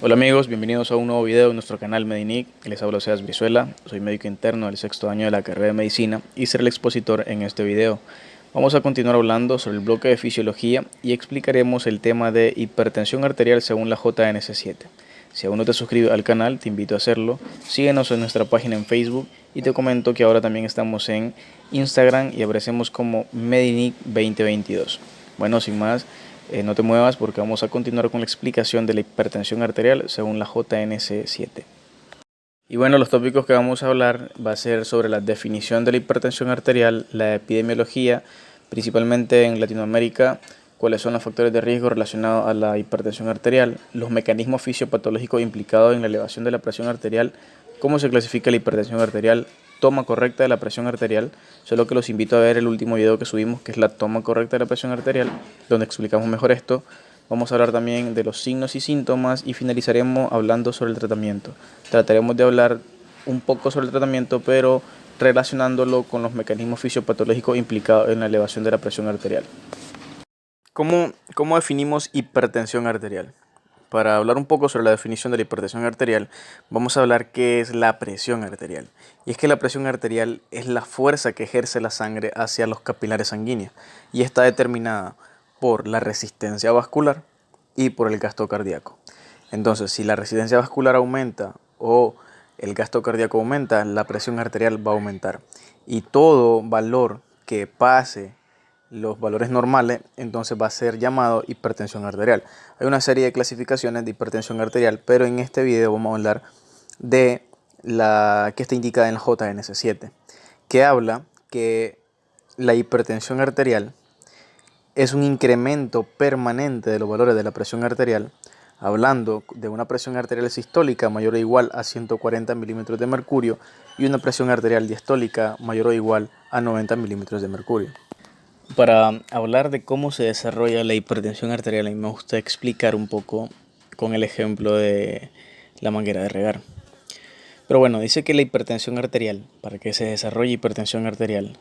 Hola amigos, bienvenidos a un nuevo video de nuestro canal Medinic. Les hablo Sebas Brizuela, soy médico interno del sexto año de la carrera de medicina y seré el expositor en este video. Vamos a continuar hablando sobre el bloque de fisiología y explicaremos el tema de hipertensión arterial según la JNS7. Si aún no te has suscrito al canal, te invito a hacerlo. Síguenos en nuestra página en Facebook y te comento que ahora también estamos en Instagram y aparecemos como Medinic 2022. Bueno, sin más, no te muevas porque vamos a continuar con la explicación de la hipertensión arterial según la JNS7. Y bueno, los tópicos que vamos a hablar va a ser sobre la definición de la hipertensión arterial, la epidemiología, principalmente en Latinoamérica, cuáles son los factores de riesgo relacionados a la hipertensión arterial, los mecanismos fisiopatológicos implicados en la elevación de la presión arterial, cómo se clasifica la hipertensión arterial, toma correcta de la presión arterial, solo que los invito a ver el último video que subimos, que es la toma correcta de la presión arterial, donde explicamos mejor esto. Vamos a hablar también de los signos y síntomas y finalizaremos hablando sobre el tratamiento. Trataremos de hablar un poco sobre el tratamiento, pero relacionándolo con los mecanismos fisiopatológicos implicados en la elevación de la presión arterial. ¿Cómo definimos hipertensión arterial? Para hablar un poco sobre la definición de la hipertensión arterial, vamos a hablar qué es la presión arterial. Y es que la presión arterial es la fuerza que ejerce la sangre hacia los capilares sanguíneos y está determinada por la resistencia vascular y por el gasto cardíaco. Entonces, si la resistencia vascular aumenta o el gasto cardíaco aumenta, la presión arterial va a aumentar. Y todo valor que pase los valores normales, entonces va a ser llamado hipertensión arterial. Hay una serie de clasificaciones de hipertensión arterial, pero en este video vamos a hablar de la que está indicada en la JNS7, que habla que la hipertensión arterial es un incremento permanente de los valores de la presión arterial, hablando de una presión arterial sistólica mayor o igual a 140 milímetros de mercurio y una presión arterial diastólica mayor o igual a 90 milímetros de mercurio. Para hablar de cómo se desarrolla la hipertensión arterial, a mí me gusta explicar un poco con el ejemplo de la manguera de regar. Pero bueno, dice que la hipertensión arterial, para que se desarrolle hipertensión arterial,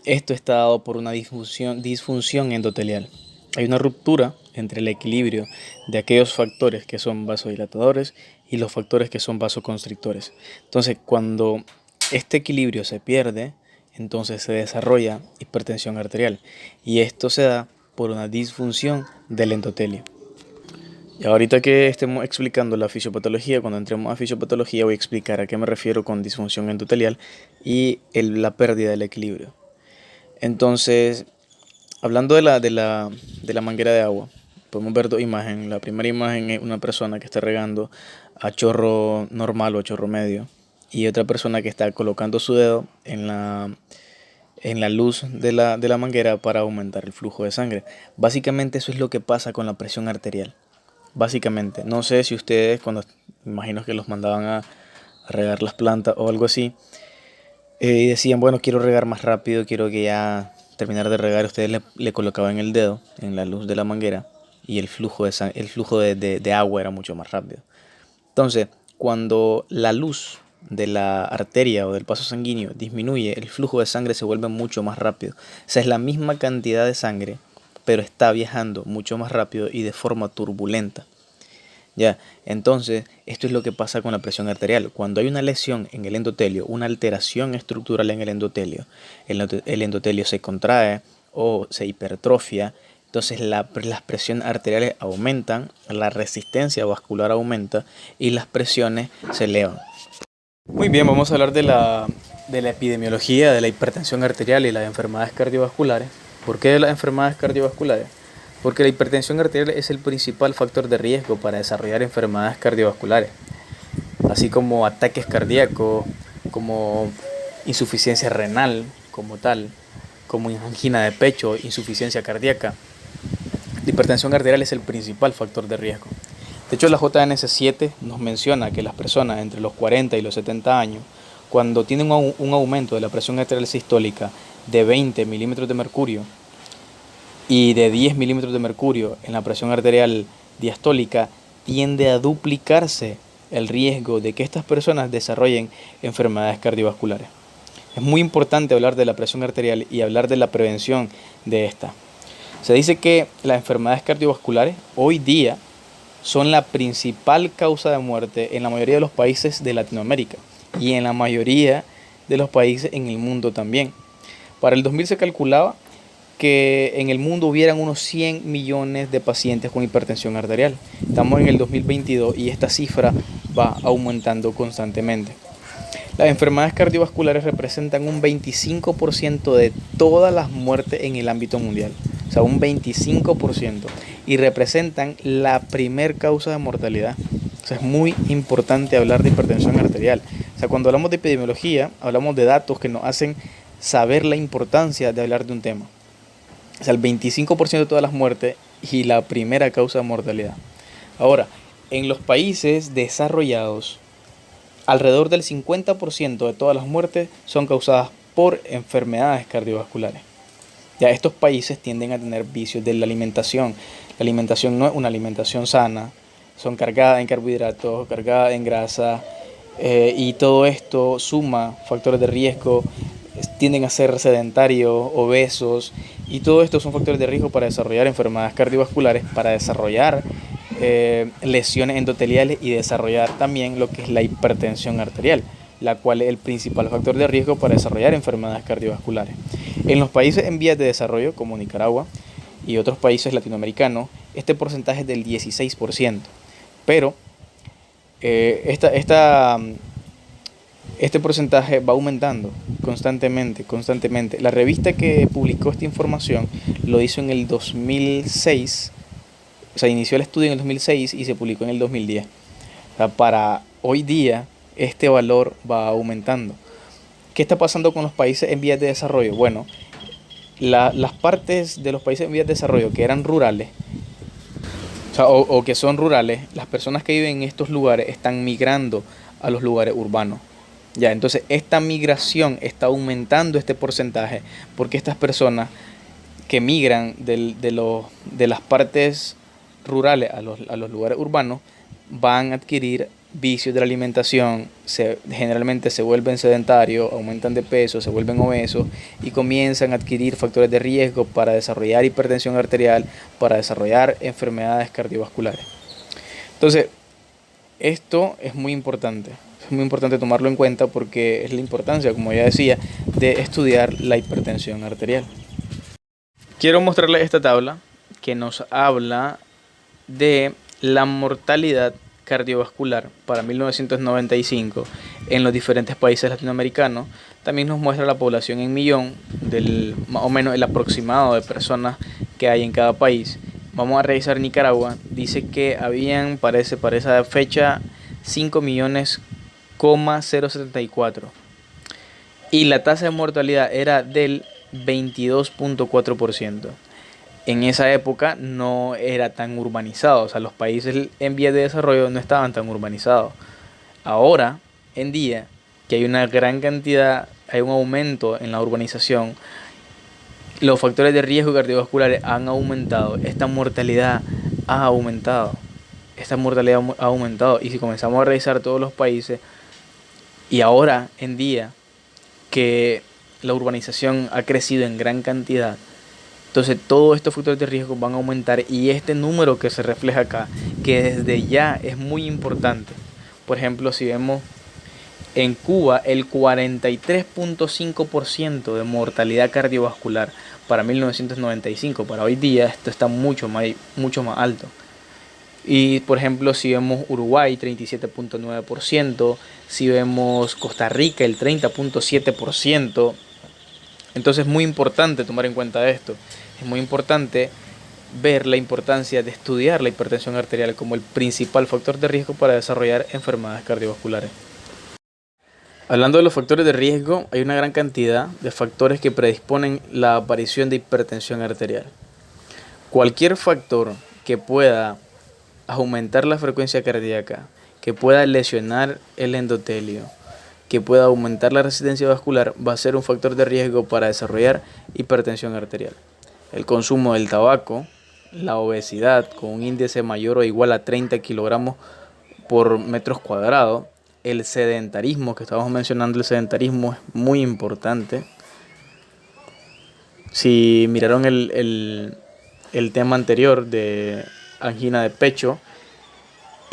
esto está dado por una disfunción endotelial. Hay una ruptura entre el equilibrio de aquellos factores que son vasodilatadores y los factores que son vasoconstrictores. Entonces, cuando este equilibrio se pierde, entonces se desarrolla hipertensión arterial y esto se da por una disfunción del endotelio. Y ahorita que estemos explicando la fisiopatología, cuando entremos a fisiopatología voy a explicar a qué me refiero con disfunción endotelial y la pérdida del equilibrio. Entonces, hablando de la manguera de agua, podemos ver dos imágenes. La primera imagen es una persona que está regando a chorro normal o a chorro medio y otra persona que está colocando su dedo en la luz de la manguera para aumentar el flujo de sangre. Básicamente eso es lo que pasa con la presión arterial. Básicamente, no sé si ustedes cuando imagino que los mandaban a regar las plantas o algo así, y decían, bueno, quiero regar más rápido, quiero que ya terminar de regar, ustedes le colocaban el dedo en la luz de la manguera y el flujo de agua era mucho más rápido. Entonces, cuando la luz de la arteria o del vaso sanguíneo disminuye, el flujo de sangre se vuelve mucho más rápido. O sea, es la misma cantidad de sangre, pero está viajando mucho más rápido y de forma turbulenta. Ya, entonces, esto es lo que pasa con la presión arterial. Cuando hay una lesión en el endotelio, una alteración estructural en el endotelio, el endotelio se contrae o se hipertrofia, entonces las presiones arteriales aumentan, la resistencia vascular aumenta y las presiones se elevan. Muy bien, vamos a hablar de la epidemiología de la hipertensión arterial y las enfermedades cardiovasculares. ¿Por qué de las enfermedades cardiovasculares? Porque la hipertensión arterial es el principal factor de riesgo para desarrollar enfermedades cardiovasculares, así como ataques cardíacos, como insuficiencia renal como tal, como angina de pecho, insuficiencia cardíaca. La hipertensión arterial es el principal factor de riesgo. De hecho, la JNS7 nos menciona que las personas entre los 40 y los 70 años, cuando tienen un aumento de la presión arterial sistólica de 20 milímetros de mercurio, y de 10 milímetros de mercurio en la presión arterial diastólica, tiende a duplicarse el riesgo de que estas personas desarrollen enfermedades cardiovasculares. Es muy importante hablar de la presión arterial y hablar de la prevención de esta. Se dice que las enfermedades cardiovasculares hoy día son la principal causa de muerte en la mayoría de los países de Latinoamérica y en la mayoría de los países en el mundo también. Para el 2000 se calculaba que en el mundo hubieran unos 100 millones de pacientes con hipertensión arterial. Estamos en el 2022 y esta cifra va aumentando constantemente. Las enfermedades cardiovasculares representan un 25% de todas las muertes en el ámbito mundial. O sea, un 25%. Y representan la primer causa de mortalidad. O sea, es muy importante hablar de hipertensión arterial. O sea, cuando hablamos de epidemiología, hablamos de datos que nos hacen saber la importancia de hablar de un tema. O sea, el 25% de todas las muertes y la primera causa de mortalidad. Ahora, en los países desarrollados, alrededor del 50% de todas las muertes son causadas por enfermedades cardiovasculares. Ya estos países tienden a tener vicios de la alimentación. La alimentación no es una alimentación sana, son cargadas en carbohidratos, cargadas en grasa, y todo esto suma factores de riesgo, tienden a ser sedentarios, obesos, y todo esto son factores de riesgo para desarrollar enfermedades cardiovasculares, para desarrollar lesiones endoteliales y desarrollar también lo que es la hipertensión arterial, la cual es el principal factor de riesgo para desarrollar enfermedades cardiovasculares. En los países en vías de desarrollo, como Nicaragua y otros países latinoamericanos, este porcentaje es del 16%, pero este porcentaje va aumentando constantemente. La revista que publicó esta información lo hizo en el 2006, o sea, inició el estudio en el 2006 y se publicó en el 2010. O sea, para hoy día este valor va aumentando. ¿Qué está pasando con los países en vías de desarrollo? Bueno, las partes de los países en vías de desarrollo que eran rurales, o sea, o que son rurales, las personas que viven en estos lugares están migrando a los lugares urbanos. Ya, entonces esta migración está aumentando este porcentaje porque estas personas que migran de las partes rurales a los lugares urbanos van a adquirir vicios de la alimentación, generalmente se vuelven sedentarios, aumentan de peso, se vuelven obesos y comienzan a adquirir factores de riesgo para desarrollar hipertensión arterial, para desarrollar enfermedades cardiovasculares. Entonces, esto es muy importante. Es muy importante tomarlo en cuenta porque es la importancia, como ya decía, de estudiar la hipertensión arterial. Quiero mostrarles esta tabla que nos habla de la mortalidad cardiovascular para 1995 en los diferentes países latinoamericanos. También nos muestra la población en millón, más o menos el aproximado de personas que hay en cada país. Vamos a revisar Nicaragua. Dice que habían, para esa fecha, 5.074.000 y la tasa de mortalidad era del 22.4%. En esa época no era tan urbanizado, o sea, los países en vías de desarrollo no estaban tan urbanizados. Ahora, en día, que hay una gran cantidad, hay un aumento en la urbanización, los factores de riesgo cardiovasculares han aumentado, esta mortalidad ha aumentado, y si comenzamos a revisar todos los países, y ahora en día que la urbanización ha crecido en gran cantidad, entonces todos estos factores de riesgo van a aumentar y este número que se refleja acá, que desde ya es muy importante. Por ejemplo, si vemos en Cuba el 43.5% de mortalidad cardiovascular para 1995, para hoy día esto está mucho más alto. Y por ejemplo, si vemos Uruguay 37.9%, si vemos Costa Rica el 30.7%, entonces es muy importante tomar en cuenta esto. Es muy importante ver la importancia de estudiar la hipertensión arterial como el principal factor de riesgo para desarrollar enfermedades cardiovasculares. Hablando de los factores de riesgo, hay una gran cantidad de factores que predisponen la aparición de hipertensión arterial. Cualquier factor que pueda aumentar la frecuencia cardíaca, que pueda lesionar el endotelio, que pueda aumentar la resistencia vascular, va a ser un factor de riesgo para desarrollar hipertensión arterial. El consumo del tabaco, la obesidad con un índice mayor o igual a 30 kilogramos por metros cuadrados, el sedentarismo, que estábamos mencionando, el sedentarismo es muy importante. Si miraron el tema anterior de angina de pecho,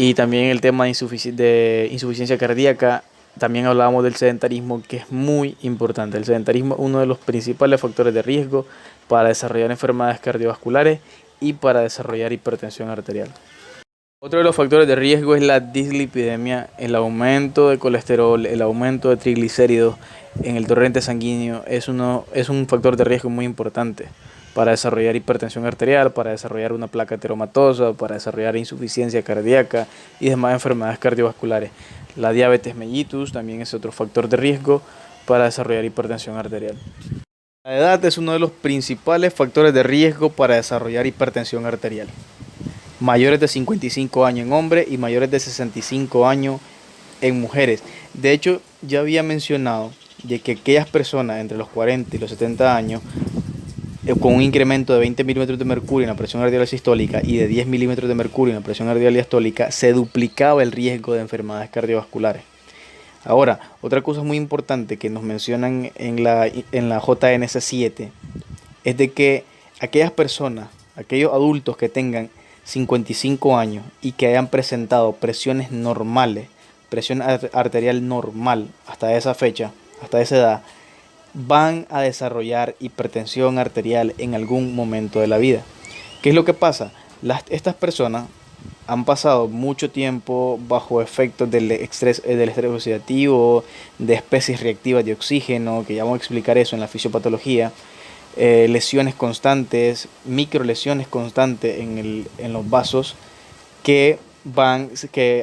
Y también el tema de insuficiencia cardíaca, también hablábamos del sedentarismo, que es muy importante. El sedentarismo es uno de los principales factores de riesgo para desarrollar enfermedades cardiovasculares y para desarrollar hipertensión arterial. Otro de los factores de riesgo es la dislipidemia, el aumento de colesterol, el aumento de triglicéridos en el torrente sanguíneo es un factor de riesgo muy importante para desarrollar hipertensión arterial, para desarrollar una placa ateromatosa, para desarrollar insuficiencia cardíaca y demás enfermedades cardiovasculares. La diabetes mellitus también es otro factor de riesgo para desarrollar hipertensión arterial. La edad es uno de los principales factores de riesgo para desarrollar hipertensión arterial. Mayores de 55 años en hombres y mayores de 65 años en mujeres. De hecho, ya había mencionado de que aquellas personas entre los 40 y los 70 años con un incremento de 20 milímetros de mercurio en la presión arterial sistólica y de 10 milímetros de mercurio en la presión arterial diastólica, se duplicaba el riesgo de enfermedades cardiovasculares. Ahora, otra cosa muy importante que nos mencionan en la JNS7 es de que aquellas personas, aquellos adultos que tengan 55 años y que hayan presentado presiones normales, presión arterial normal hasta esa fecha, hasta esa edad, van a desarrollar hipertensión arterial en algún momento de la vida. ¿Qué es lo que pasa? Estas personas han pasado mucho tiempo bajo efectos del estrés oxidativo, de especies reactivas de oxígeno, que ya vamos a explicar eso en la fisiopatología, lesiones constantes, microlesiones constantes en los vasos que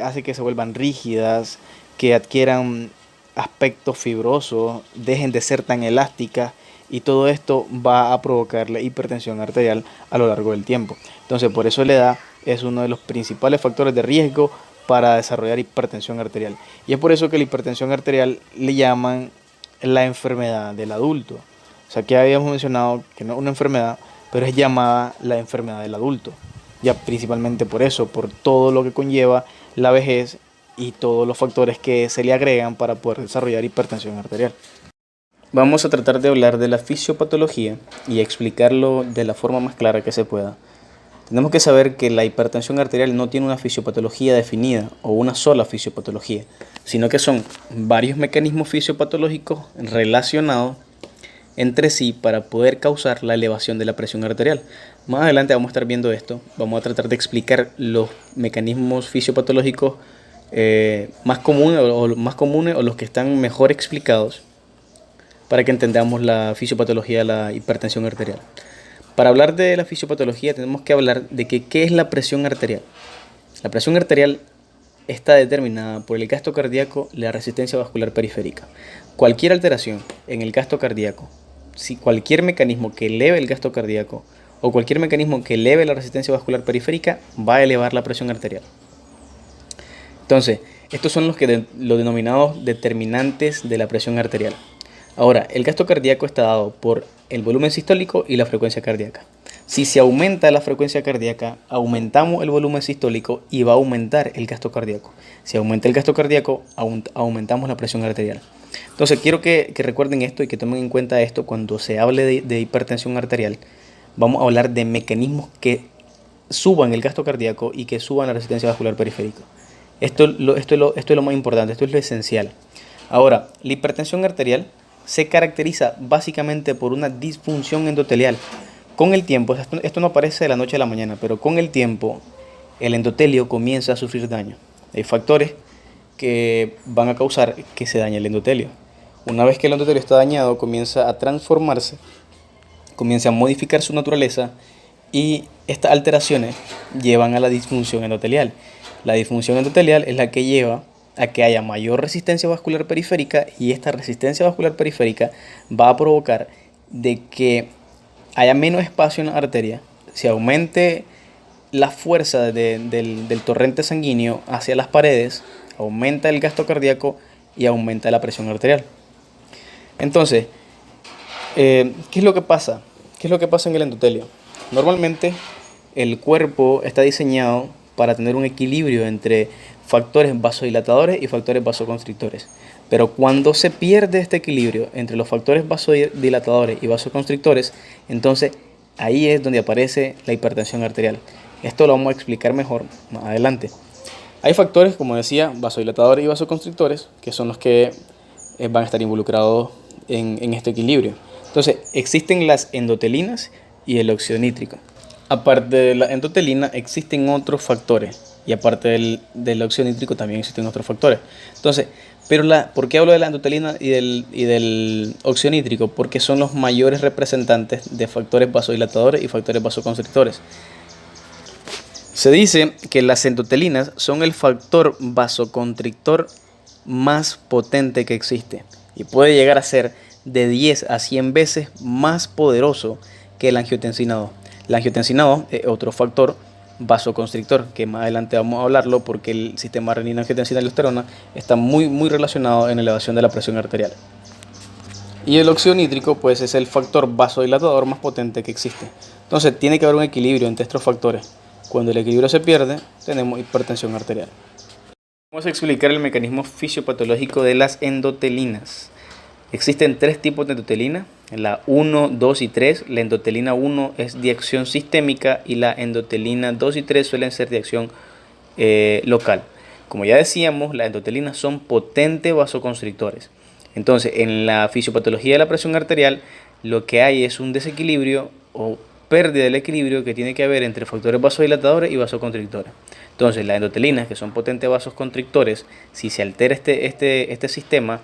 hace que se vuelvan rígidas, que adquieran aspecto fibroso, dejen de ser tan elásticas, y todo esto va a provocar la hipertensión arterial a lo largo del tiempo. Entonces, por eso la edad es uno de los principales factores de riesgo para desarrollar hipertensión arterial. Y es por eso que la hipertensión arterial le llaman la enfermedad del adulto. O sea, que habíamos mencionado que no es una enfermedad, pero es llamada la enfermedad del adulto. Ya principalmente por eso, por todo lo que conlleva la vejez y todos los factores que se le agregan para poder desarrollar hipertensión arterial. Vamos a tratar de hablar de la fisiopatología y explicarlo de la forma más clara que se pueda. Tenemos que saber que la hipertensión arterial no tiene una fisiopatología definida o una sola fisiopatología, sino que son varios mecanismos fisiopatológicos relacionados entre sí para poder causar la elevación de la presión arterial. Más adelante vamos a estar viendo esto, vamos a tratar de explicar los mecanismos fisiopatológicos más comunes o los que están mejor explicados para que entendamos la fisiopatología de la hipertensión arterial. Para hablar de la fisiopatología tenemos que hablar de qué es la presión arterial. La presión arterial está determinada por el gasto cardíaco y la resistencia vascular periférica. Cualquier alteración en el gasto cardíaco, si cualquier mecanismo que eleve el gasto cardíaco o cualquier mecanismo que eleve la resistencia vascular periférica va a elevar la presión arterial. Entonces, estos son los denominados determinantes de la presión arterial. Ahora, el gasto cardíaco está dado por el volumen sistólico y la frecuencia cardíaca. Si se aumenta la frecuencia cardíaca, aumentamos el volumen sistólico y va a aumentar el gasto cardíaco. Si aumenta el gasto cardíaco, aumentamos la presión arterial. Entonces, quiero que recuerden esto y que tomen en cuenta esto cuando se hable de hipertensión arterial. Vamos a hablar de mecanismos que suban el gasto cardíaco y que suban la resistencia vascular periférica. Esto es lo más importante, esto es lo esencial. Ahora, la hipertensión arterial se caracteriza básicamente por una disfunción endotelial. Con el tiempo, esto no aparece de la noche a la mañana, pero con el tiempo el endotelio comienza a sufrir daño. Hay factores que van a causar que se dañe el endotelio. Una vez que el endotelio está dañado, comienza a transformarse, comienza a modificar su naturaleza y estas alteraciones llevan a la disfunción endotelial. La disfunción endotelial es la que lleva a que haya mayor resistencia vascular periférica y esta resistencia vascular periférica va a provocar de que haya menos espacio en la arteria, se aumente la fuerza del torrente sanguíneo hacia las paredes, aumenta el gasto cardíaco y aumenta la presión arterial. Entonces, ¿qué es lo que pasa? ¿Qué es lo que pasa en el endotelio? Normalmente el cuerpo está diseñado para tener un equilibrio entre factores vasodilatadores y factores vasoconstrictores. Pero cuando se pierde este equilibrio entre los factores vasodilatadores y vasoconstrictores, entonces ahí es donde aparece la hipertensión arterial. Esto lo vamos a explicar mejor más adelante. Hay factores, como decía, vasodilatadores y vasoconstrictores, que son los que van a estar involucrados en este equilibrio. Entonces, existen las endotelinas y el óxido nítrico. Aparte de la endotelina, existen otros factores. Y aparte del óxido nítrico, también existen otros factores. Entonces, ¿por qué hablo de la endotelina y del óxido nítrico? Porque son los mayores representantes de factores vasodilatadores y factores vasoconstrictores. Se dice que las endotelinas son el factor vasoconstrictor más potente que existe y puede llegar a ser de 10 a 100 veces más poderoso que la angiotensina 2. La angiotensina 2 es otro factor vasoconstrictor, que más adelante vamos a hablarlo porque el sistema renina, angiotensina y aldosterona está muy relacionado en la elevación de la presión arterial. Y el óxido nítrico pues es el factor vasodilatador más potente que existe. Entonces tiene que haber un equilibrio entre estos factores. Cuando el equilibrio se pierde, tenemos hipertensión arterial. Vamos a explicar el mecanismo fisiopatológico de las endotelinas. Existen tres tipos de endotelina, la 1, 2 y 3. La endotelina 1 es de acción sistémica y la endotelina 2 y 3 suelen ser de acción local. Como ya decíamos, las endotelinas son potentes vasoconstrictores. Entonces, en la fisiopatología de la presión arterial, lo que hay es un desequilibrio o pérdida del equilibrio que tiene que haber entre factores vasodilatadores y vasoconstrictores. Entonces, las endotelinas, que son potentes vasoconstrictores, si se altera este sistema,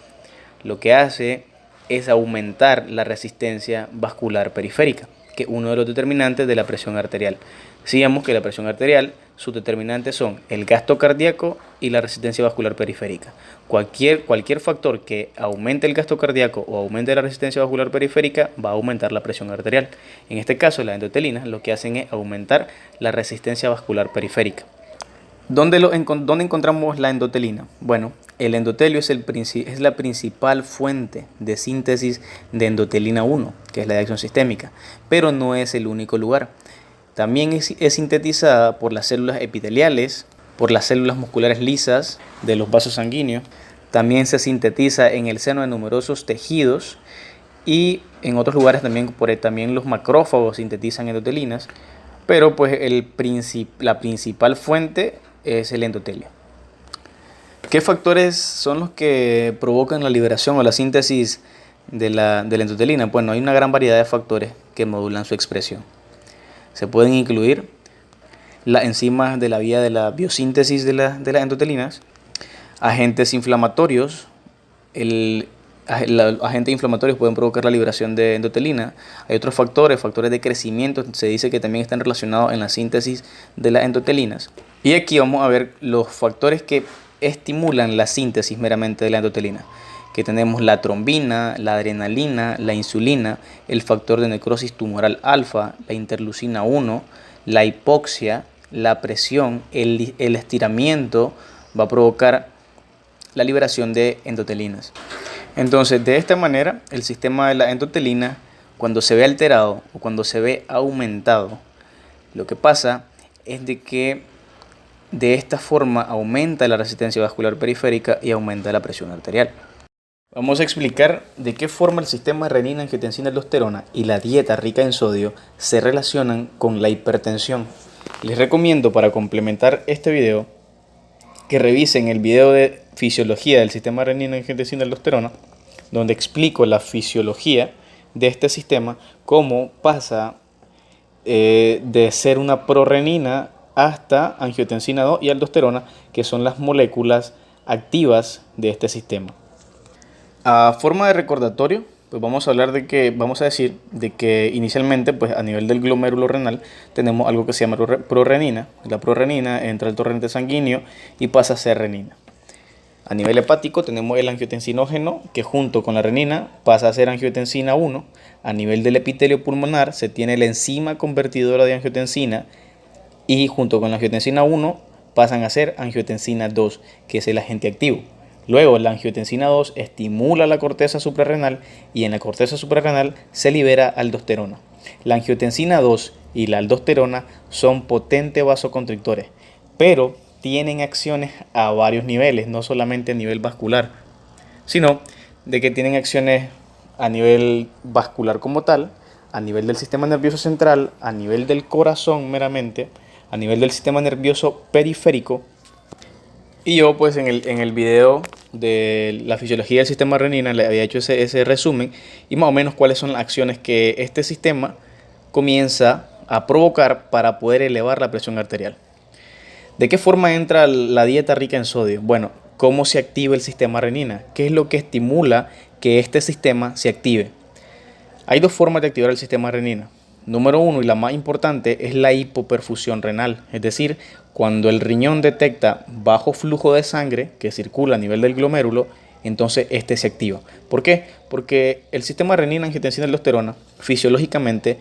lo que hace es aumentar la resistencia vascular periférica, que es uno de los determinantes de la presión arterial. Decíamos que la presión arterial, sus determinantes son el gasto cardíaco y la resistencia vascular periférica. Cualquier factor que aumente el gasto cardíaco o aumente la resistencia vascular periférica va a aumentar la presión arterial. En este caso, las endotelinas lo que hacen es aumentar la resistencia vascular periférica. ¿Dónde encontramos la endotelina? Bueno, el endotelio es la principal fuente de síntesis de endotelina 1, que es la de acción sistémica, pero no es el único lugar. También es sintetizada por las células epiteliales, por las células musculares lisas de los vasos sanguíneos. También se sintetiza en el seno de numerosos tejidos y en otros lugares también los macrófagos sintetizan endotelinas, pero pues la principal fuente es el endotelio. ¿Qué factores son los que provocan la liberación o la síntesis de la endotelina? Bueno, hay una gran variedad de factores que modulan su expresión. Se pueden incluir las enzimas de la vía de la biosíntesis de las endotelinas, agentes inflamatorios. Los agentes inflamatorios pueden provocar la liberación de endotelina. Hay otros factores de crecimiento, se dice que también están relacionados en la síntesis de las endotelinas. Y aquí vamos a ver los factores que estimulan la síntesis meramente de la endotelina, que tenemos la trombina, la adrenalina, la insulina, el factor de necrosis tumoral alfa, la interleucina 1, la hipoxia, la presión, el estiramiento va a provocar la liberación de endotelinas. Entonces, de esta manera, el sistema de la endotelina, cuando se ve alterado o cuando se ve aumentado, lo que pasa es de que de esta forma aumenta la resistencia vascular periférica y aumenta la presión arterial. Vamos a explicar de qué forma el sistema renina, angiotensina, aldosterona y la dieta rica en sodio se relacionan con la hipertensión. Les recomiendo, para complementar este video, que revisen el video de fisiología del sistema renina, angiotensina, aldosterona, donde explico la fisiología de este sistema, cómo pasa de ser una prorenina hasta angiotensina 2 y aldosterona, que son las moléculas activas de este sistema. A forma de recordatorio, pues vamos a decir de que inicialmente, pues a nivel del glomérulo renal, tenemos algo que se llama prorenina. La prorenina entra al torrente sanguíneo y pasa a ser renina. A nivel hepático tenemos el angiotensinógeno, que junto con la renina pasa a ser angiotensina 1. A nivel del epitelio pulmonar se tiene la enzima convertidora de angiotensina y junto con la angiotensina 1 pasan a ser angiotensina 2, que es el agente activo. Luego, la angiotensina 2 estimula la corteza suprarrenal y en la corteza suprarrenal se libera aldosterona. La angiotensina 2 y la aldosterona son potentes vasoconstrictores, pero tienen acciones a varios niveles, no solamente a nivel vascular, sino de que tienen acciones a nivel vascular como tal, a nivel del sistema nervioso central, a nivel del corazón meramente, a nivel del sistema nervioso periférico Y yo pues en el video de la fisiología del sistema renina le había hecho ese resumen y más o menos cuáles son las acciones que este sistema comienza a provocar para poder elevar la presión arterial. ¿De qué forma entra la dieta rica en sodio? Bueno, ¿cómo se activa el sistema renina? ¿Qué es lo que estimula que este sistema se active? Hay dos formas de activar el sistema renina. Número uno, y la más importante, es la hipoperfusión renal, es decir, cuando el riñón detecta bajo flujo de sangre que circula a nivel del glomérulo, entonces este se activa. ¿Por qué? Porque el sistema renina, angiotensina, aldosterona, fisiológicamente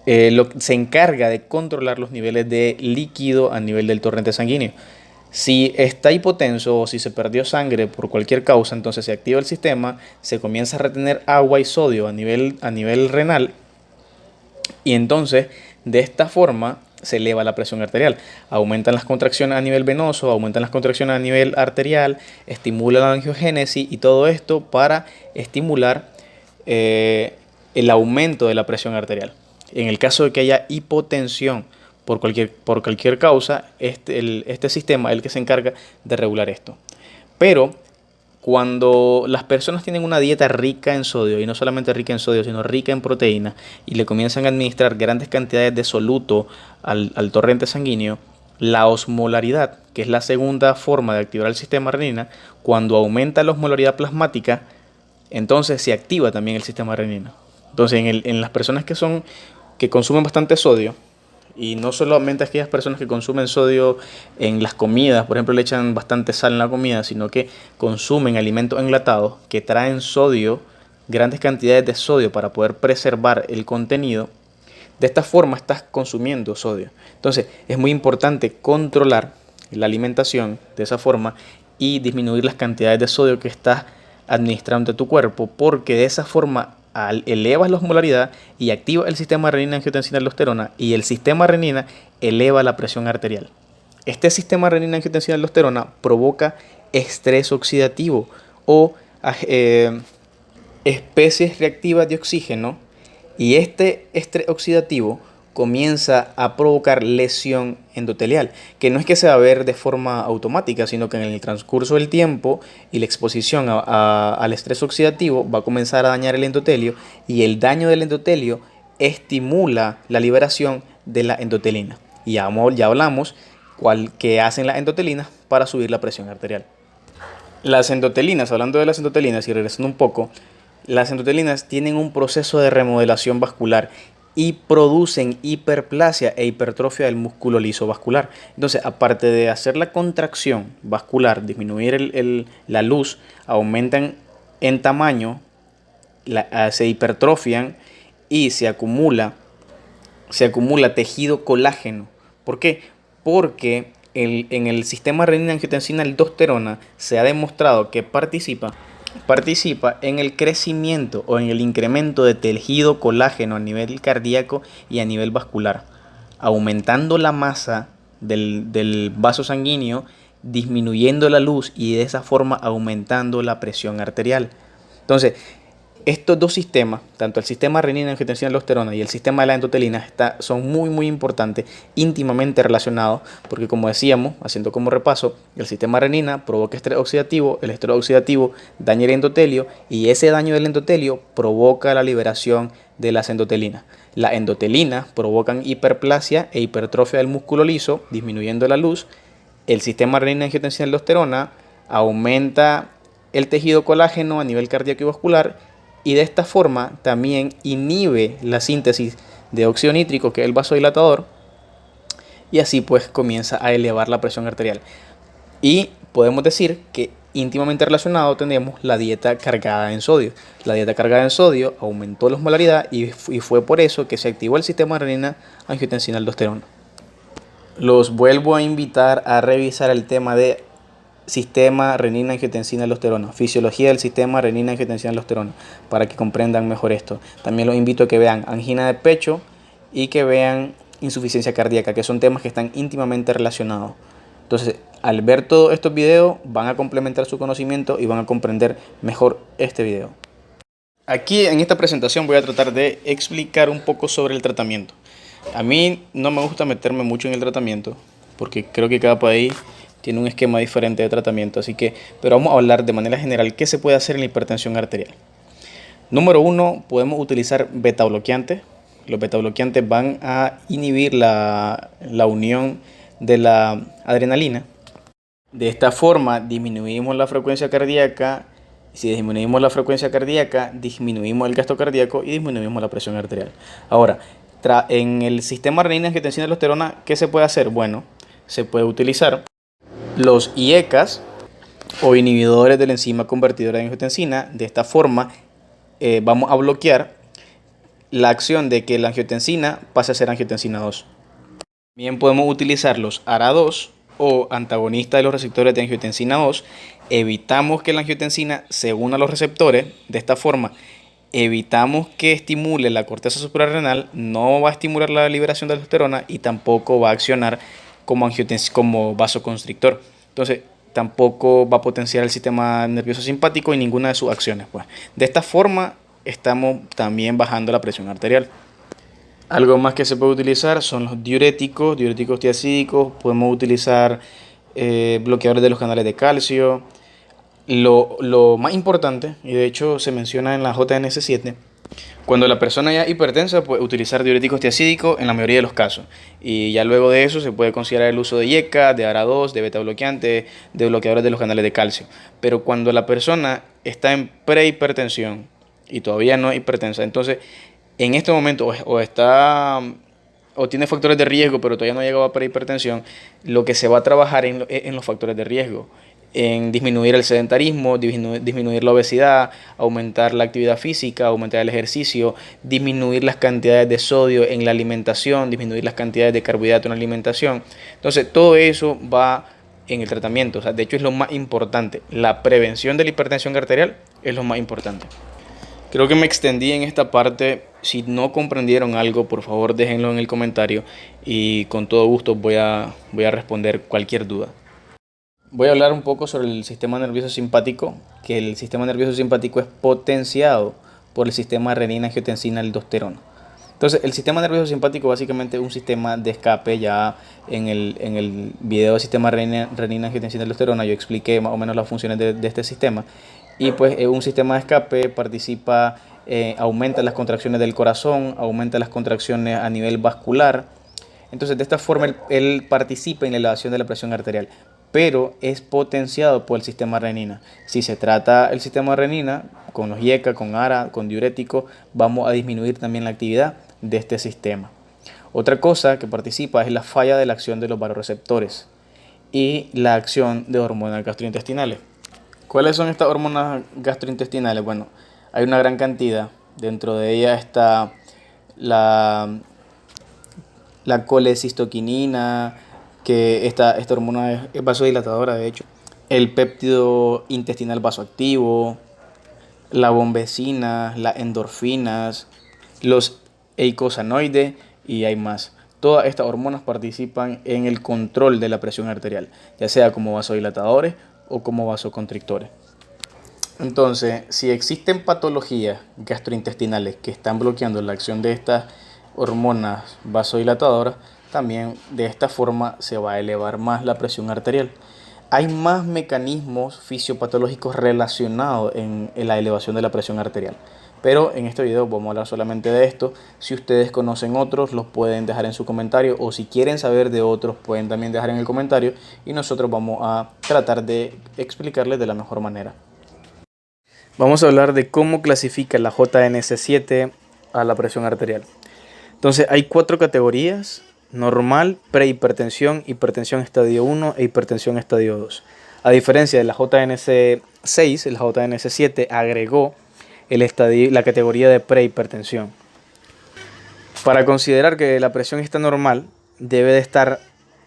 se encarga de controlar los niveles de líquido a nivel del torrente sanguíneo. Si está hipotenso o si se perdió sangre por cualquier causa, entonces se activa el sistema, se comienza a retener agua y sodio a nivel renal y entonces de esta forma se eleva la presión arterial. Aumentan las contracciones a nivel venoso, aumentan las contracciones a nivel arterial, estimula la angiogénesis y todo esto para estimular el aumento de la presión arterial. En el caso de que haya hipotensión por cualquier causa, este sistema es el que se encarga de regular esto. Pero cuando las personas tienen una dieta rica en sodio, y no solamente rica en sodio, sino rica en proteína, y le comienzan a administrar grandes cantidades de soluto al torrente sanguíneo, la osmolaridad, que es la segunda forma de activar el sistema renina, cuando aumenta la osmolaridad plasmática, entonces se activa también el sistema renina. Entonces en las personas que consumen bastante sodio, y no solamente aquellas personas que consumen sodio en las comidas, por ejemplo le echan bastante sal en la comida, sino que consumen alimentos enlatados que traen sodio, grandes cantidades de sodio para poder preservar el contenido. De esta forma estás consumiendo sodio. Entonces es muy importante controlar la alimentación de esa forma y disminuir las cantidades de sodio que estás administrando a tu cuerpo, porque de esa forma elevas la osmolaridad y activa el sistema renina, angiotensina, aldosterona, y el sistema renina eleva la presión arterial. Este sistema renina, angiotensina, aldosterona provoca estrés oxidativo o especies reactivas de oxígeno, y este estrés oxidativo comienza a provocar lesión endotelial, que no es que se va a ver de forma automática, sino que en el transcurso del tiempo y la exposición al estrés oxidativo va a comenzar a dañar el endotelio, y el daño del endotelio estimula la liberación de la endotelina. Y ya hablamos qué hacen las endotelinas para subir la presión arterial. Las endotelinas, hablando de las endotelinas y regresando un poco, las endotelinas tienen un proceso de remodelación vascular y producen hiperplasia e hipertrofia del músculo liso vascular. Entonces, aparte de hacer la contracción vascular, disminuir la luz, aumentan en tamaño, se hipertrofian y se acumula tejido colágeno. ¿Por qué? Porque en el sistema renina-angiotensina-aldosterona se ha demostrado que participa en el crecimiento o en el incremento de tejido colágeno a nivel cardíaco y a nivel vascular, aumentando la masa del vaso sanguíneo, disminuyendo la luz y de esa forma aumentando la presión arterial. Entonces, estos dos sistemas, tanto el sistema renina, angiotensina, aldosterona y el sistema de la endotelina, son muy importantes, íntimamente relacionados, porque como decíamos, haciendo como repaso, el sistema renina provoca estrés oxidativo, el estrés oxidativo daña el endotelio y ese daño del endotelio provoca la liberación de las endotelinas. Las endotelinas provocan hiperplasia e hipertrofia del músculo liso, disminuyendo la luz. El sistema renina, angiotensina, aldosterona aumenta el tejido colágeno a nivel cardíaco y vascular, y de esta forma también inhibe la síntesis de óxido nítrico, que es el vasodilatador, y así pues comienza a elevar la presión arterial. Y podemos decir que íntimamente relacionado tenemos la dieta cargada en sodio. La dieta cargada en sodio aumentó la osmolaridad y fue por eso que se activó el sistema renina, angiotensina, aldosterona. Los vuelvo a invitar a revisar el tema de sistema renina, angiotensina, aldosterona, fisiología del sistema renina, angiotensina, aldosterona, para que comprendan mejor esto. También los invito a que vean angina de pecho y que vean insuficiencia cardíaca, que son temas que están íntimamente relacionados. Entonces, al ver todos estos videos, van a complementar su conocimiento y van a comprender mejor este video. Aquí en esta presentación voy a tratar de explicar un poco sobre el tratamiento. A mí no me gusta meterme mucho en el tratamiento, porque creo que cada país tiene un esquema diferente de tratamiento, pero vamos a hablar de manera general qué se puede hacer en la hipertensión arterial. Número 1, podemos utilizar beta bloqueantes. Los beta bloqueantes van a inhibir la unión de la adrenalina. De esta forma disminuimos la frecuencia cardíaca. Si disminuimos la frecuencia cardíaca, disminuimos el gasto cardíaco y disminuimos la presión arterial. Ahora, en el sistema renina-angiotensina-aldosterona, ¿qué se puede hacer? Bueno, se puede utilizar los IECAs o inhibidores de la enzima convertidora de angiotensina. De esta forma vamos a bloquear la acción de que la angiotensina pase a ser angiotensina 2. También podemos utilizar los ARA2 o antagonistas de los receptores de angiotensina 2. Evitamos que la angiotensina se una a los receptores. De esta forma evitamos que estimule la corteza suprarrenal, no va a estimular la liberación de aldosterona y tampoco va a accionar como vasoconstrictor. Entonces tampoco va a potenciar el sistema nervioso simpático y ninguna de sus acciones. Pues. De esta forma estamos también bajando la presión arterial. Algo más que se puede utilizar son los diuréticos tiazídicos. Podemos utilizar bloqueadores de los canales de calcio. Lo más importante, y de hecho se menciona en la JNS7, cuando la persona ya es hipertensa, puede utilizar diuréticos tiazídicos en la mayoría de los casos. Y ya luego de eso se puede considerar el uso de IECA, de ARA2, de beta bloqueantes, de bloqueadores de los canales de calcio. Pero cuando la persona está en prehipertensión y todavía no es hipertensa, entonces en este momento o tiene factores de riesgo, pero todavía no ha llegado a prehipertensión, lo que se va a trabajar en los factores de riesgo, en disminuir el sedentarismo, disminuir la obesidad, aumentar la actividad física, aumentar el ejercicio, disminuir las cantidades de sodio en la alimentación, disminuir las cantidades de carbohidratos en la alimentación. Entonces, todo eso va en el tratamiento. O sea, de hecho, es lo más importante. La prevención de la hipertensión arterial es lo más importante. Creo que me extendí en esta parte. Si no comprendieron algo, por favor déjenlo en el comentario y con todo gusto voy a responder cualquier duda. Voy a hablar un poco sobre el sistema nervioso simpático, que el sistema nervioso simpático es potenciado por el sistema renina-angiotensina-aldosterona. Entonces, el sistema nervioso simpático básicamente es un sistema de escape. Ya en el video del sistema renina-angiotensina-aldosterona yo expliqué más o menos las funciones de este sistema. Y pues es un sistema de escape, participa, aumenta las contracciones del corazón, aumenta las contracciones a nivel vascular. Entonces, de esta forma él participa en la elevación de la presión arterial, pero es potenciado por el sistema renina. Si se trata el sistema renina, con los IECA, con ARA, con diuréticos, vamos a disminuir también la actividad de este sistema. Otra cosa que participa es la falla de la acción de los vasoreceptores y la acción de hormonas gastrointestinales. ¿Cuáles son estas hormonas gastrointestinales? Bueno, hay una gran cantidad. Dentro de ellas está la colecistoquinina, que esta hormona es vasodilatadora, de hecho. El péptido intestinal vasoactivo, la bombecina, las endorfinas, los eicosanoides y hay más. Todas estas hormonas participan en el control de la presión arterial, ya sea como vasodilatadores o como vasoconstrictores. Entonces, si existen patologías gastrointestinales que están bloqueando la acción de estas hormonas vasodilatadoras, también de esta forma se va a elevar más la presión arterial. Hay más mecanismos fisiopatológicos relacionados en la elevación de la presión arterial, pero en este video vamos a hablar solamente de esto. Si ustedes conocen otros, los pueden dejar en su comentario, o si quieren saber de otros, pueden también dejar en el comentario y nosotros vamos a tratar de explicarles de la mejor manera. Vamos a hablar de cómo clasifica la JNS7 a la presión arterial. Entonces hay 4 categorías: normal, prehipertensión, hipertensión estadio 1 e hipertensión estadio 2. A diferencia de la JNS6, la JNS7 agregó la categoría de prehipertensión. Para considerar que la presión está normal, debe de estar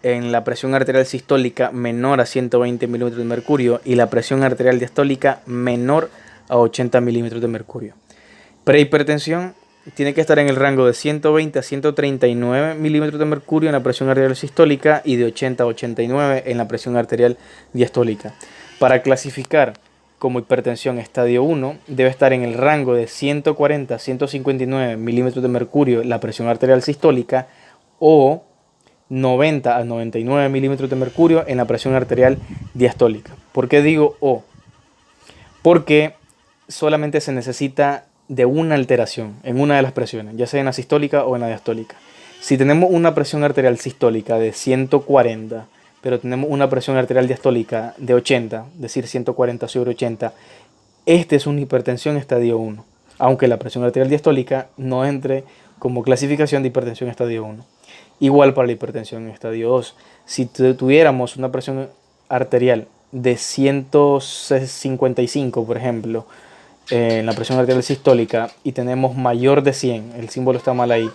en la presión arterial sistólica menor a 120 milímetros de mercurio y la presión arterial diastólica menor a 80 milímetros de mercurio. Prehipertensión tiene que estar en el rango de 120 a 139 milímetros de mercurio en la presión arterial sistólica y de 80 a 89 en la presión arterial diastólica. Para clasificar como hipertensión estadio 1, debe estar en el rango de 140 a 159 milímetros de mercurio la presión arterial sistólica o 90 a 99 milímetros de mercurio en la presión arterial diastólica. ¿Por qué digo O? Porque solamente se necesita de una alteración en una de las presiones, ya sea en la sistólica o en la diastólica. Si tenemos una presión arterial sistólica de 140, pero tenemos una presión arterial diastólica de 80, es decir, 140 sobre 80, este es una hipertensión estadio 1, aunque la presión arterial diastólica no entre como clasificación de hipertensión estadio 1. Igual para la hipertensión estadio 2. Si tuviéramos una presión arterial de 155, por ejemplo, en la presión arterial sistólica, y tenemos mayor de 100, el símbolo está mal ahí.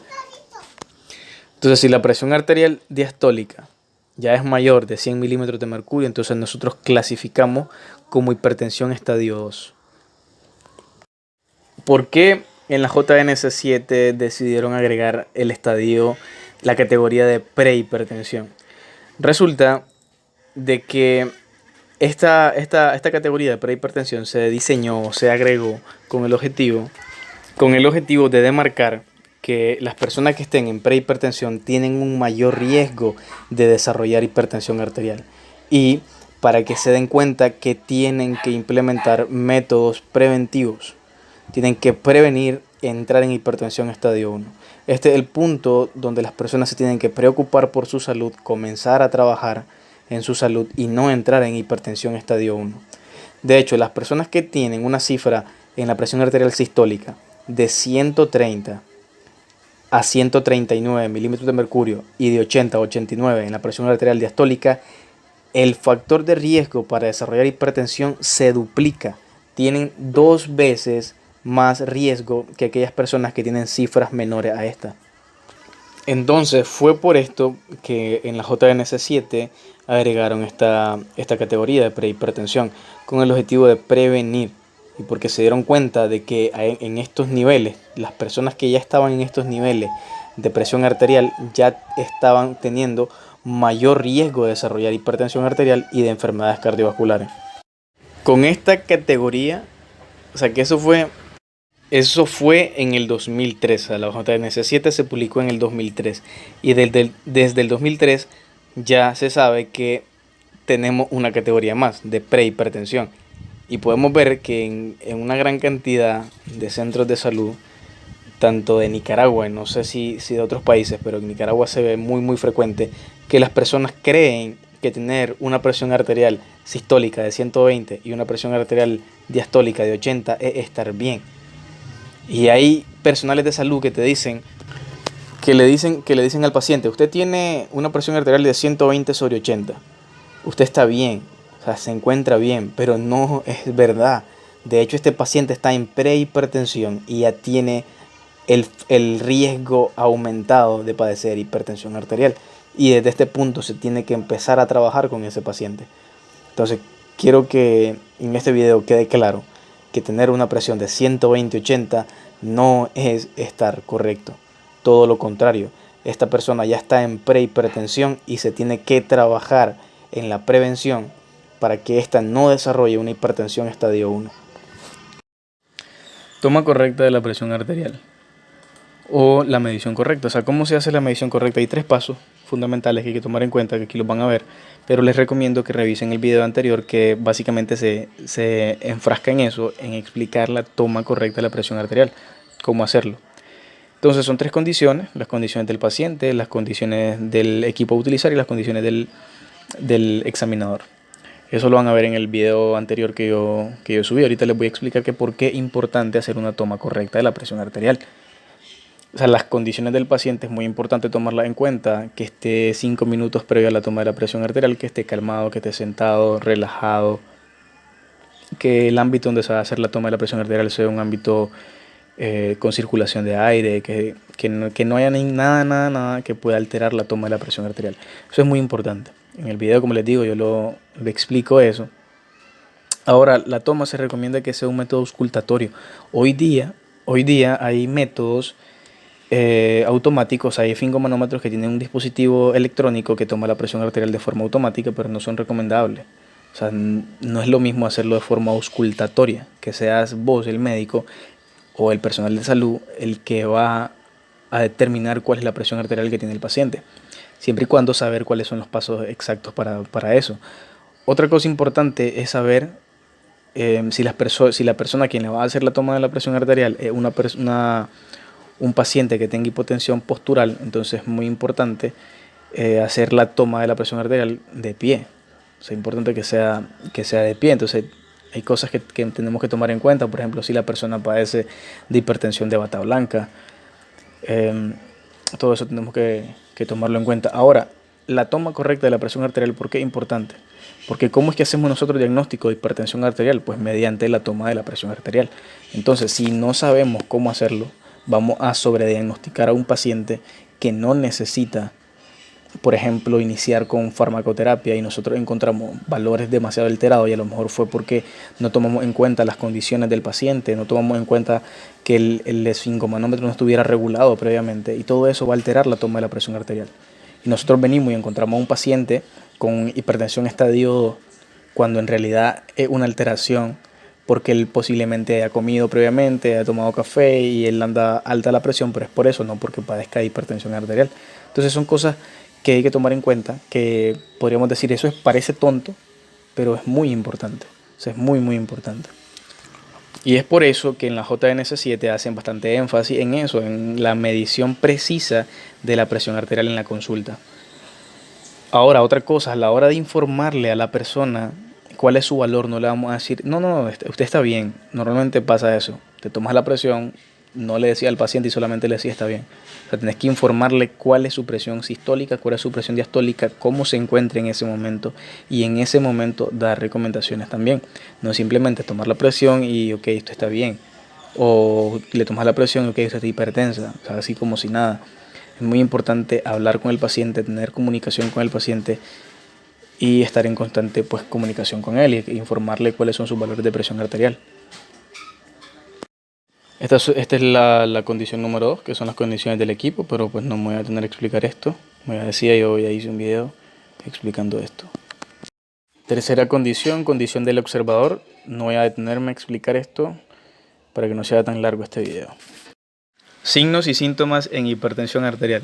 Entonces, si la presión arterial diastólica ya es mayor de 100 milímetros de mercurio, entonces nosotros clasificamos como hipertensión estadio 2. ¿Por qué en la JNS7 decidieron agregar el estadio, la categoría de prehipertensión? Resulta de que esta categoría de prehipertensión se diseñó, se agregó con el objetivo de demarcar que las personas que estén en prehipertensión tienen un mayor riesgo de desarrollar hipertensión arterial, y para que se den cuenta que tienen que implementar métodos preventivos, tienen que prevenir entrar en hipertensión estadio 1. Este es el punto donde las personas se tienen que preocupar por su salud, comenzar a trabajar en su salud y no entrar en hipertensión estadio 1. De hecho, las personas que tienen una cifra en la presión arterial sistólica de 130 a 139 milímetros de mercurio y de 80 a 89 en la presión arterial diastólica, el factor de riesgo para desarrollar hipertensión se duplica. Tienen 2 veces más riesgo que aquellas personas que tienen cifras menores a esta. Entonces fue por esto que en la JNS7 agregaron esta categoría de prehipertensión con el objetivo de prevenir, y porque se dieron cuenta de que en estos niveles, las personas que ya estaban en estos niveles de presión arterial ya estaban teniendo mayor riesgo de desarrollar hipertensión arterial y de enfermedades cardiovasculares. Con esta categoría, o sea que eso fue en el 2003, la JNS7 se publicó en el 2003, y desde el 2003 ya se sabe que tenemos una categoría más de prehipertensión, y podemos ver que en una gran cantidad de centros de salud, tanto de Nicaragua, no sé si de otros países, pero en Nicaragua se ve muy frecuente que las personas creen que tener una presión arterial sistólica de 120 y una presión arterial diastólica de 80 es estar bien. Y hay personales de salud que le dicen al paciente: usted tiene una presión arterial de 120 sobre 80, usted está bien, o sea, se encuentra bien, pero no es verdad. De hecho, este paciente está en prehipertensión y ya tiene el riesgo aumentado de padecer hipertensión arterial, y desde este punto se tiene que empezar a trabajar con ese paciente. Entonces, quiero que en este video quede claro que tener una presión de 120-80 no es estar correcto. Todo lo contrario, esta persona ya está en prehipertensión y se tiene que trabajar en la prevención para que ésta no desarrolle una hipertensión estadio 1. Toma correcta de la presión arterial o la medición correcta. O sea, ¿cómo se hace la medición correcta? Hay 3 pasos fundamentales que hay que tomar en cuenta, que aquí los van a ver, pero les recomiendo que revisen el video anterior, que básicamente se enfrasca en eso, en explicar la toma correcta de la presión arterial, cómo hacerlo. Entonces son 3 condiciones: las condiciones del paciente, las condiciones del equipo a utilizar y las condiciones del examinador. Eso lo van a ver en el video anterior que yo subí. Ahorita les voy a explicar que por qué es importante hacer una toma correcta de la presión arterial. O sea, las condiciones del paciente es muy importante tomarlas en cuenta: que esté 5 minutos previo a la toma de la presión arterial, que esté calmado, que esté sentado, relajado, que el ámbito donde se va a hacer la toma de la presión arterial sea un ámbito con circulación de aire, que no haya nada que pueda alterar la toma de la presión arterial. Eso es muy importante. En el video, como les digo, yo lo explico eso. Ahora, la toma se recomienda que sea un método auscultatorio. Hoy día hay métodos automáticos, hay esfingomanómetros que tienen un dispositivo electrónico que toma la presión arterial de forma automática, pero no son recomendables. O sea, no es lo mismo hacerlo de forma auscultatoria, que seas vos, el médico o el personal de salud, el que va a determinar cuál es la presión arterial que tiene el paciente, siempre y cuando saber cuáles son los pasos exactos para eso. Otra cosa importante es saber si la persona a quien le va a hacer la toma de la presión arterial es un paciente que tenga hipotensión postural, entonces es muy importante hacer la toma de la presión arterial de pie. O sea, es importante que sea de pie. Entonces hay cosas que tenemos que tomar en cuenta. Por ejemplo, si la persona padece de hipertensión de bata blanca, eh, todo eso tenemos que tomarlo en cuenta. Ahora, la toma correcta de la presión arterial, ¿por qué es importante? Porque ¿cómo es que hacemos nosotros diagnóstico de hipertensión arterial? Pues mediante la toma de la presión arterial. Entonces, si no sabemos cómo hacerlo, vamos a sobrediagnosticar a un paciente que no necesita, por ejemplo, iniciar con farmacoterapia y nosotros encontramos valores demasiado alterados y a lo mejor fue porque no tomamos en cuenta las condiciones del paciente, no tomamos en cuenta que el esfingomanómetro no estuviera regulado previamente y todo eso va a alterar la toma de la presión arterial. Y nosotros venimos y encontramos a un paciente con hipertensión estadio 2 cuando en realidad es una alteración porque él posiblemente haya comido previamente, haya tomado café y él anda alta la presión, pero es por eso, no porque padezca de hipertensión arterial. Entonces son cosas que hay que tomar en cuenta, que podríamos decir eso parece tonto, pero es muy importante. O sea, es muy, muy importante. Y es por eso que en la JNS7 hacen bastante énfasis en eso, en la medición precisa de la presión arterial en la consulta. Ahora, otra cosa, a la hora de informarle a la persona cuál es su valor, no le vamos a decir, no, usted está bien. Normalmente pasa eso. Te tomas la presión, no le decía al paciente y solamente le decía está bien. O sea, tenés que informarle cuál es su presión sistólica, cuál es su presión diastólica, cómo se encuentra en ese momento y en ese momento dar recomendaciones también. No simplemente tomar la presión y ok, esto está bien. O le tomas la presión y ok, usted está hipertensa. O sea, así como si nada. Es muy importante hablar con el paciente, tener comunicación con el paciente y estar en constante pues, comunicación con él y informarle cuáles son sus valores de presión arterial. Esta es la condición número 2, que son las condiciones del equipo, pero pues no me voy a tener que explicar esto. Como ya decía, yo ya hice un video explicando esto. Tercera condición, condición del observador. No voy a detenerme a explicar esto para que no sea tan largo este video. Signos y síntomas en hipertensión arterial.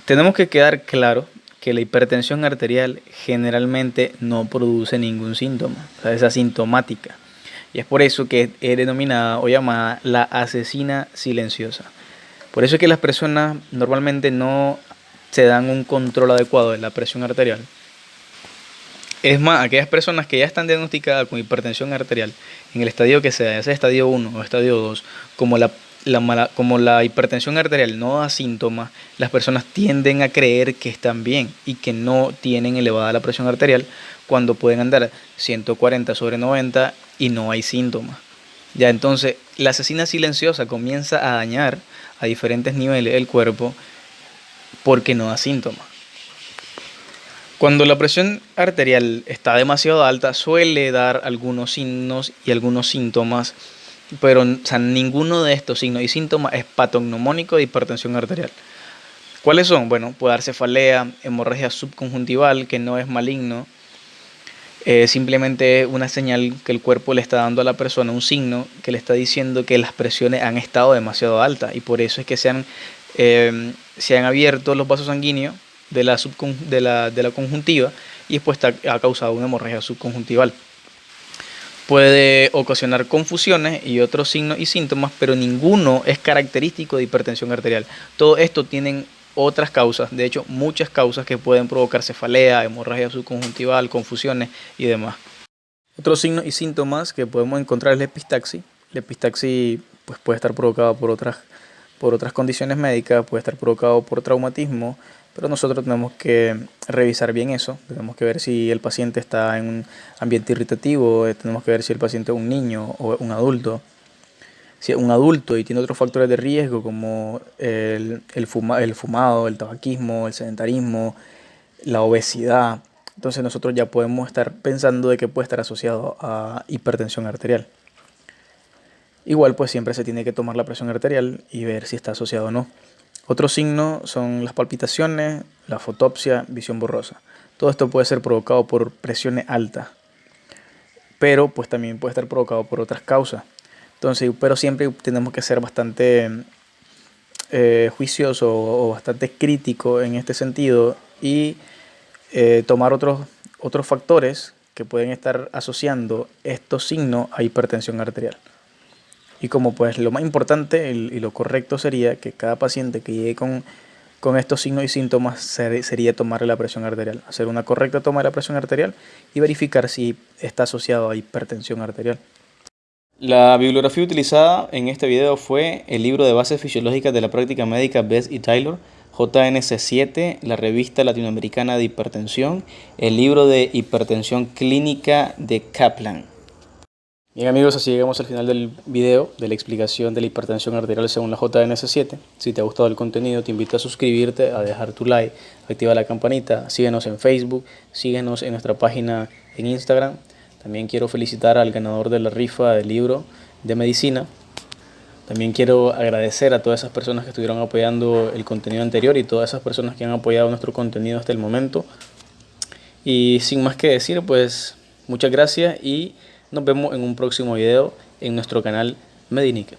Tenemos que quedar claro que la hipertensión arterial generalmente no produce ningún síntoma, o sea, es asintomática. Y es por eso que es denominada o llamada la asesina silenciosa. Por eso es que las personas normalmente no se dan un control adecuado de la presión arterial. Es más, aquellas personas que ya están diagnosticadas con hipertensión arterial, en el estadio que sea, ya sea estadio 1 o estadio 2, como como la hipertensión arterial no da síntomas, las personas tienden a creer que están bien y que no tienen elevada la presión arterial cuando pueden andar 140/90 y no hay síntomas. Ya entonces la asesina silenciosa comienza a dañar a diferentes niveles del cuerpo porque no da síntomas. Cuando la presión arterial está demasiado alta suele dar algunos signos y algunos síntomas, pero o sea, ninguno de estos signos y síntomas es patognomónico de hipertensión arterial. ¿Cuáles son? Bueno, puede dar cefalea, hemorragia subconjuntival, que no es maligno, simplemente una señal que el cuerpo le está dando a la persona, un signo que le está diciendo que las presiones han estado demasiado altas y por eso es que se han abierto los vasos sanguíneos de la conjuntiva y después ha causado una hemorragia subconjuntival. Puede ocasionar confusiones y otros signos y síntomas, pero ninguno es característico de hipertensión arterial. Todo esto tienen otras causas, de hecho muchas causas que pueden provocar cefalea, hemorragia subconjuntival, confusiones y demás. Otros signos y síntomas que podemos encontrar es la epistaxis. La epistaxis pues, puede estar provocada por otras condiciones médicas, puede estar provocado por traumatismo, pero nosotros tenemos que revisar bien eso, tenemos que ver si el paciente está en un ambiente irritativo, tenemos que ver si el paciente es un niño o un adulto. Si es un adulto y tiene otros factores de riesgo como el fumado, el tabaquismo, el sedentarismo, la obesidad, entonces nosotros ya podemos estar pensando de que puede estar asociado a hipertensión arterial. Igual pues siempre se tiene que tomar la presión arterial y ver si está asociado o no. Otros signos son las palpitaciones, la fotopsia, visión borrosa. Todo esto puede ser provocado por presiones altas, pero pues también puede estar provocado por otras causas. Entonces, pero siempre tenemos que ser bastante juicioso o bastante crítico en este sentido y tomar otros factores que pueden estar asociando estos signos a hipertensión arterial. Y como pues lo más importante y lo correcto sería que cada paciente que llegue con estos signos y síntomas sería tomarle la presión arterial, hacer una correcta toma de la presión arterial y verificar si está asociado a hipertensión arterial. La bibliografía utilizada en este video fue el libro de bases fisiológicas de la práctica médica Best y Taylor, JNC7, la revista latinoamericana de hipertensión, el libro de hipertensión clínica de Kaplan. Bien amigos, así llegamos al final del video de la explicación de la hipertensión arterial según la JNC7. Si te ha gustado el contenido, te invito a suscribirte, a dejar tu like, activa la campanita, síguenos en Facebook, síguenos en nuestra página en Instagram. También quiero felicitar al ganador de la rifa del libro de medicina. También quiero agradecer a todas esas personas que estuvieron apoyando el contenido anterior y todas esas personas que han apoyado nuestro contenido hasta el momento. Y sin más que decir, pues muchas gracias y nos vemos en un próximo video en nuestro canal Medinique.